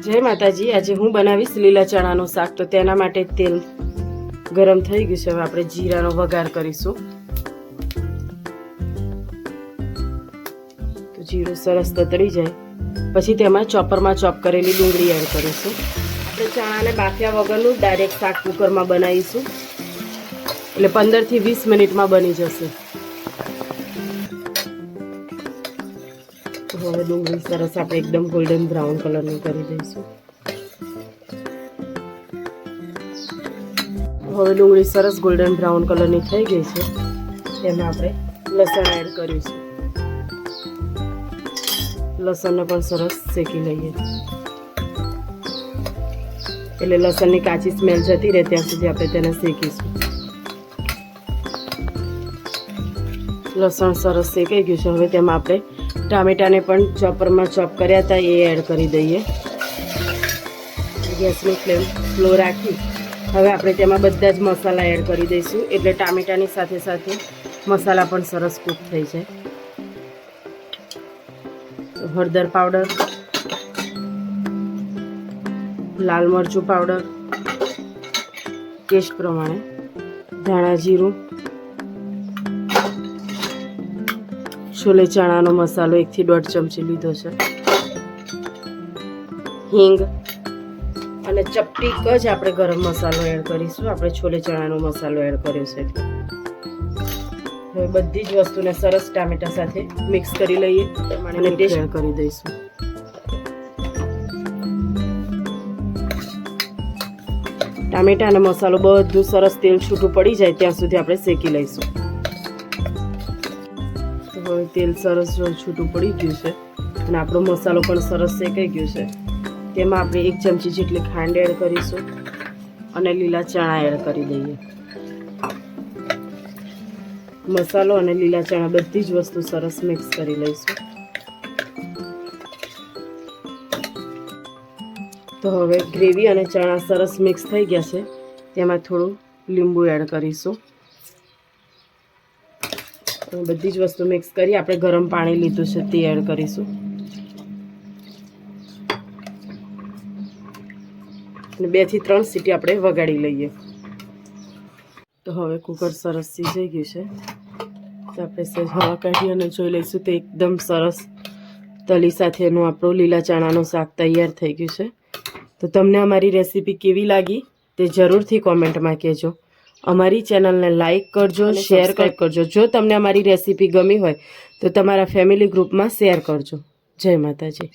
જય માતાજી। આજે હું બનાવીશ લીલા ચણાનું શાક। તો તેના માટે તેલ ગરમ થઈ ગયું છે। હવે આપણે જીરાનો વઘાર કરીશું। તો જીરું સરસ તતડી જાય પછી તેમાં ચોપરમાં ચોપ કરેલી ડુંગળી એડ કરીશું। આપણે ચણાને બાફ્યા વગરનું ડાયરેક્ટ શાક કુકરમાં બનાવીશું, એટલે 15 થી 20 મિનિટમાં બની જશે। હવે ડુંગળી સરસ આપણે એકદમ ગોલ્ડન બ્રાઉન કલરની કરી દઈશું। હવે ડુંગળી સરસ ગોલ્ડન બ્રાઉન કલરની થઈ ગઈ છે। તેમાં આપણે લસણ એડ કરીશું। લસણને પણ સરસ શેકી લઈએ, એટલે લસણની કાચી સ્મેલ જતી રહે ત્યાં સુધી આપણે તેને શેકીશું। લસણ સરસ શેકાઈ ગયું છે। હવે તેમાં આપણે ટામેટાને પણ ચોપરમાં ચોપ કર્યા હતા એ એડ કરી દઈએ। ગેસની ફ્લેમ સ્લો રાખી હવે આપણે તેમાં બધા જ મસાલા એડ કરી દઈશું, એટલે ટામેટાની સાથે સાથે મસાલા પણ સરસ કૂક થઈ જાય। હળદર પાવડર, લાલ મરચું પાવડર ટેસ્ટ પ્રમાણે, ધાણા જીરું, છોલે ચણાનો મસાલો 1 થી 1.5 ચમચી લીધો છે, હિંગ અને ચપટીક જ આપણે ગરમ મસાલો એડ કરીશું। આપણે છોલે ચણાનો મસાલો એડ કર્યો છે એટલે હવે બધી જ વસ્તુને સરસ ટામેટા સાથે મિક્સ કરી લઈએ અને ટેસ્ટ એડ કરી દઈશું। ટામેટા અને મસાલો બધું સરસ તેલ છૂટું પડી જાય ત્યાં સુધી આપણે શેકી લઈશું। હવે તેલ સરસ છૂટું પડી ગયું છે અને આપણો મસાલો પણ સરસ શેકાઈ ગયો છે। તેમાં આપણે 1 ચમચી જેટલી ખાંડ એડ કરીશું અને લીલા ચણા એડ કરી દઈએ। મસાલો અને લીલા ચણા બધી જ વસ્તુ સરસ મિક્સ કરી લઈશું। તો હવે ગ્રેવી અને ચણા સરસ મિક્સ થઈ ગયા છે, તેમાં થોડું લીંબુ એડ કરીશું। બધી જ વસ્તુ મિક્સ કરી આપણે ગરમ પાણી લીધું છે તે એડ કરીશું અને 2 થી 3 સીટી આપણે વગાડી લઈએ। તો હવે કુકર સરસ સિજાઈ ગયું છે, તો આપણે સહેજ હવા કાઢી અને જોઈ લઈશું તો એકદમ સરસ તલી સાથેનું આપણું લીલા ચણાનું શાક તૈયાર થઈ ગયું છે। તો તમને અમારી રેસીપી કેવી લાગી તે જરૂરથી કોમેન્ટમાં કહેજો। અમારી ચેનલને લાઈક કરજો, શેર કરજો। જો તમને અમારી રેસીપી ગમી હોય તો તમારા ફેમિલી ગ્રુપમાં શેર કરજો। જય માતાજી।